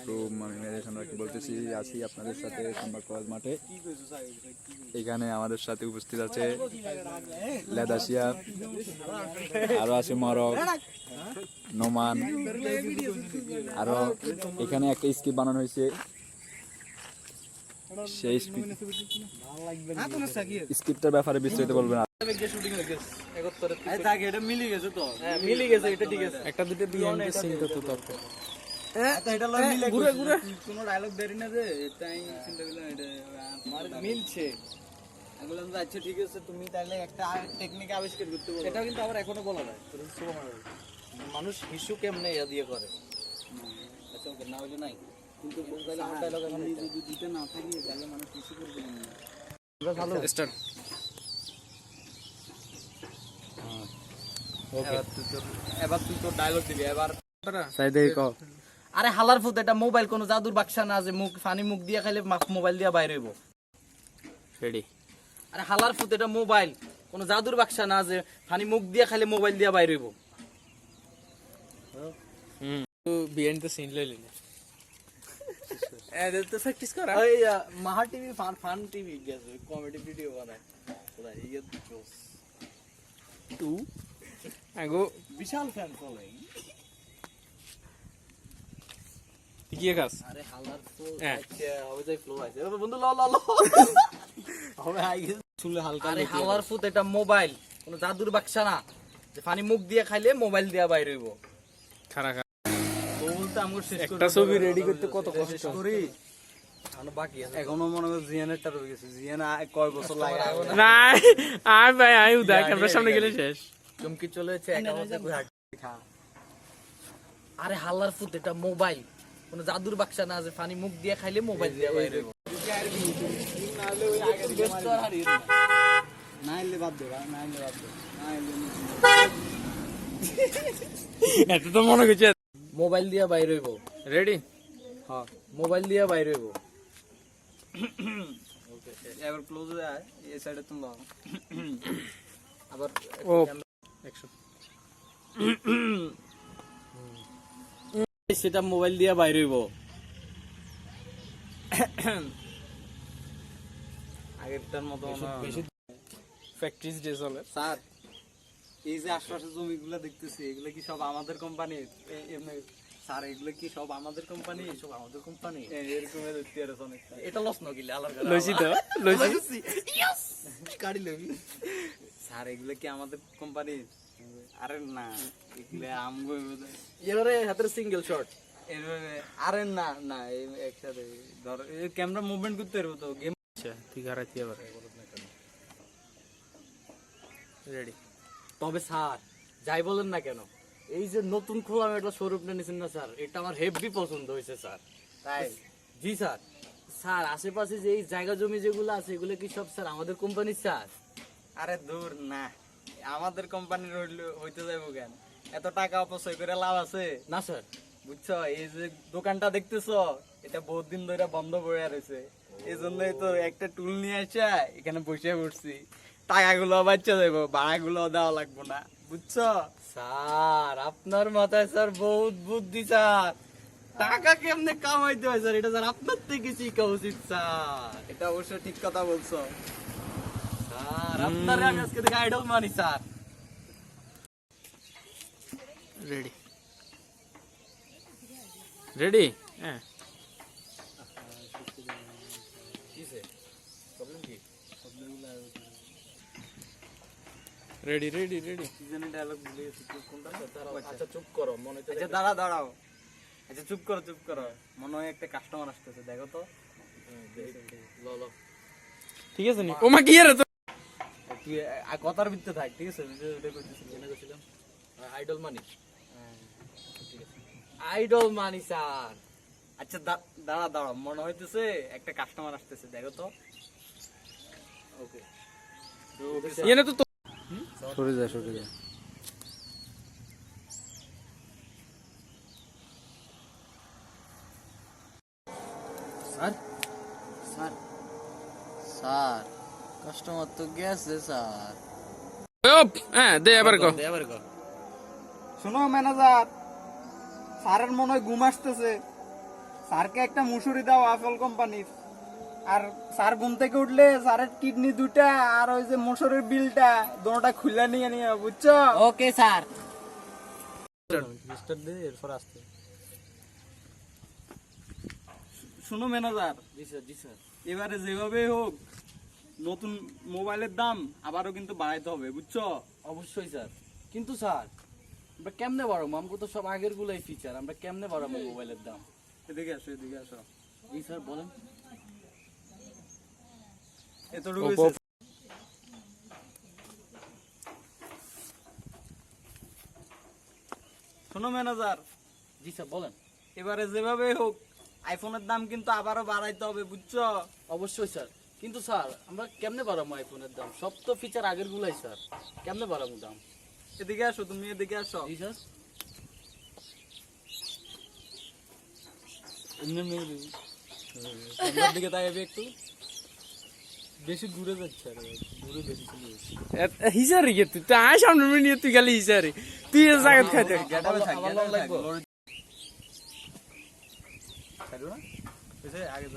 আলাইকুম, আমি মেহেরান রাকিব বলতেছি। আছি আপনাদের সাথে সোমবার কলেজ মাঠে। এখানে আমাদের সাথে উপস্থিত আছে লেদাসিয়া, আরো আছে মরক, নোমান, আরো এখানে একটা স্ক্রিপ্ট বানানো হয়েছে। সেই স্ক্রিপ্টের ব্যাপারে বিস্তারিত বলবেন। একটা দুটো বিএনপি সিন তো দরকার। কোনো ডায়লগ দেরি না যে এটাই চিন্তা করলাম এটা মিলছে। আচ্ছা ঠিক আছে, তুমি তাহলে একটা টেকনিক আবিষ্কার করতে বলো। এটা কিন্তু আবার এখনো বলা যায় মানুষ হিসু কেমনে ইয়া দিয়ে করে। আচ্ছা ওকে, না হইলে নাই, কিন্তু আমার ডায়লগ আমি যদি দিতে না থাকি তাহলে মানুষ হিসু করবে না। ভালো স্টার্ট। ওকে, এবার তুই তোর ডায়লগ দিবি। এবার সাইদেই কও। আরে হালার ফুত, এটা মোবাইল কোনো জাদুর বাক্সা না যে মুখ ফানি মুখ দিয়ে খাইলে মোবাইল দিয়ে বাইরে হইব। রেডি? আরে হালার ফুত, এটা মোবাইল কোনো জাদুর বাক্সা না যে ফানি মুখ দিয়ে খাইলে মোবাইল দিয়ে বাইরে হইব। বিএনপি সিন লইলি না এদের তো প্র্যাকটিস করা। ওই মাহা টিভি ফান টিভি গেছে, কমেডি ভিডিও বানায় ওরা। ইয়ে জোস টু আগো বিশাল ফ্যান ফলোইং। কি কাজ? আরে হালার ফুত, হ্যাঁ। আচ্ছা হবে যাই ফ্লো আছে। এ বন্ধু ল ল ল হবে আই গেছে চুলে হালকা। আরে হালার ফুত, এটা মোবাইল কোনো জাদুর বাক্সা না যে ফানি মুখ দিয়ে খাইলে মোবাইল দিয়ে বাইরে হইব। খারা বলতে আমগো শেষ একটা ছবি রেডি করতে কত কষ্ট করি। আর বাকি আছে এখনো মনে হয় জিয়ানেরটা রয়ে গেছে। জিয়ান কয় বছর লাগে না। আর ভাই আই উদা ক্যামেরার সামনে গেলে শেষ। চমকি চলে যাচ্ছে একাউন্টে কই হাট খা। আরে হালার ফুত, এটা মোবাইল কোন জাদুর বাক্সা না যে ফানি মুখ দিয়ে খাইলে মোবাইল দিয়ে বাইরে হইব। নাইলে বাদ দে, নাইলে বাদ দে, নাইলে এত তো মনে করছে মোবাইল দিয়ে বাইরে হইব। রেডি? হ্যাঁ, মোবাইল দিয়ে বাইরে হইব। ওকে, এবার ক্লোজ হয়ে আয়, এই সাইডে তুমি দাও। আবার ও অ্যাকশন। সেটা মোবাইল দিয়ে বাইরে হইব। আগেরটার মতো বেশি প্র্যাকটিস ডে চলে। স্যার, এই যে আশপাশের জমিগুলো দেখতেছি এগুলো কি সব আমাদের কোম্পানি? স্যার এগুলো কি সব আমাদের কোম্পানি? সব আমাদের কোম্পানি এরকম দেখতে আর অনেকটা। এটা লস নগিলে আলার লইছি তো লইছি। গাড়ি লবি। স্যার এগুলো কি আমাদের কোম্পানি? আরে না, এগুলো আমগো এবারে হাতের সিঙ্গেল শট। আরে না না, একসাথে ধর ক্যামেরা মুভমেন্ট করতে পারবো তো। গেম আচ্ছা ঠিক আছে আবার রেডি? তবে স্যার যাই বলেন না কেন, এই যে নতুন খোলা একটা শোরুমটা নিয়েছেন না স্যার, এটা আমার হেভি পছন্দ হয়েছে স্যার। তাই? জি স্যার। স্যার আশেপাশে যে এই জায়গা জমি যেগুলো আছে এগুলো কি সব স্যার আমাদের কোম্পানির স্যার? আরে দূর না, আমাদের কোম্পানির হইতে যাবো কেন? এত টাকা অপচয় করে লাভ আছে না স্যার। বুঝছো, এই যে দোকানটা দেখতেছো এটা বহুত দিন ধরে বন্ধ পড়ে রয়েছে। এই জন্যই তো একটা টুল নিয়ে আসা এখানে বসে পড়ছি। টাকাগুলো বাচ্চা যাবো, ভাড়াগুলো দেওয়া লাগবো না। বুঝছো স্যার, আপনার মাথায় স্যার বহুত বুদ্ধি স্যার। টাকা কেমনে কামাইতে হয় স্যার, এটা স্যার আপনার থেকে শিখা উচিত স্যার। এটা অবশ্য ঠিক কথা বলছো স্যার। আপনার আমি আজকে থেকে আইডল মানি স্যার। রেডি? রেডি? হ্যাঁ। Ready ready ready. সিজনের ডায়লগ ভুলে গেছি কোনটা। আচ্ছা চুপ করো, মনে হচ্ছে। আচ্ছা দাঁড়াও। আচ্ছা চুপ করো, মনে হয় একটা কাস্টমার আসতেছে, দেখো তো। ল ঠিক আছে নি? ও মা কি রে তো? তুই কথার ভিতরে থাক, ঠিক আছে? ওটা কইতেছিলাম, জেনে গেছিলাম আইডল মানি। ঠিক আছে, আইডল মানি স্যার। আচ্ছা দাঁড়াও, মনে হইতেছে একটা কাস্টমার আসতেছে, দেখো তো। ওকে এনে তো সরে যা। স্যার কাস্টমার তো গেছে স্যার। হ্যাঁ দে এবার কো। শোনো ম্যানেজার, স্যারের মনে হয় ঘুম আসতেছে। স্যারকে একটা মুসুরি দাও আপেল কোম্পানির। আর স্যার ঘুম থেকে উঠলে স্যারের কিডনি দুটা আর ওই যে মসুরের বিলটা দুটোটা খুলে নিয়ে নিয়ে বুঝছো? Okay sir. শুনো ম্যানেজার, জি স্যার, জি স্যার। এবারে যেভাবে হোক নতুন মোবাইলের দাম আবারও কিন্তু বাড়াইতে হবে বুঝছো? অবশ্যই স্যার, কিন্তু স্যার আমরা কেমনে বাড়াবো? আমাকে তো সব আগের গুলাই ফিচার, আমরা কেমনে বাড়াবো মোবাইলের দাম? এদিকে আসো, এদিকে আসো। জি স্যার, বলেন। এতটুকু হইছে। শোনো ম্যানেজার, জি স্যার, বলেন। এবারে যেভাবে হোক আইফোনের দাম কিন্তু আবারও বাড়াইতে হবে বুঝছো? অবশ্যই স্যার, কিন্তু স্যার আমরা কেমনে বাড়াবো আইফোনের দাম? সব তো ফিচার আগের গুলাই স্যার, কেমনে বাড়াবো দাম? এদিকে আসো, তুমি এদিকে আসো। জি স্যার। আমার দিকে তাকাবি একটু। বেশি দূরে যাচ্ছে, দূরে বেশি চলে যাচ্ছে। হিসারে গিয়ে তুই তো আয় সামনে নিয়ে তুই গেলি হিসারে, তুই এর জায়গা খাইতে গেটাবে থাক, গেটাবে থাক। আগে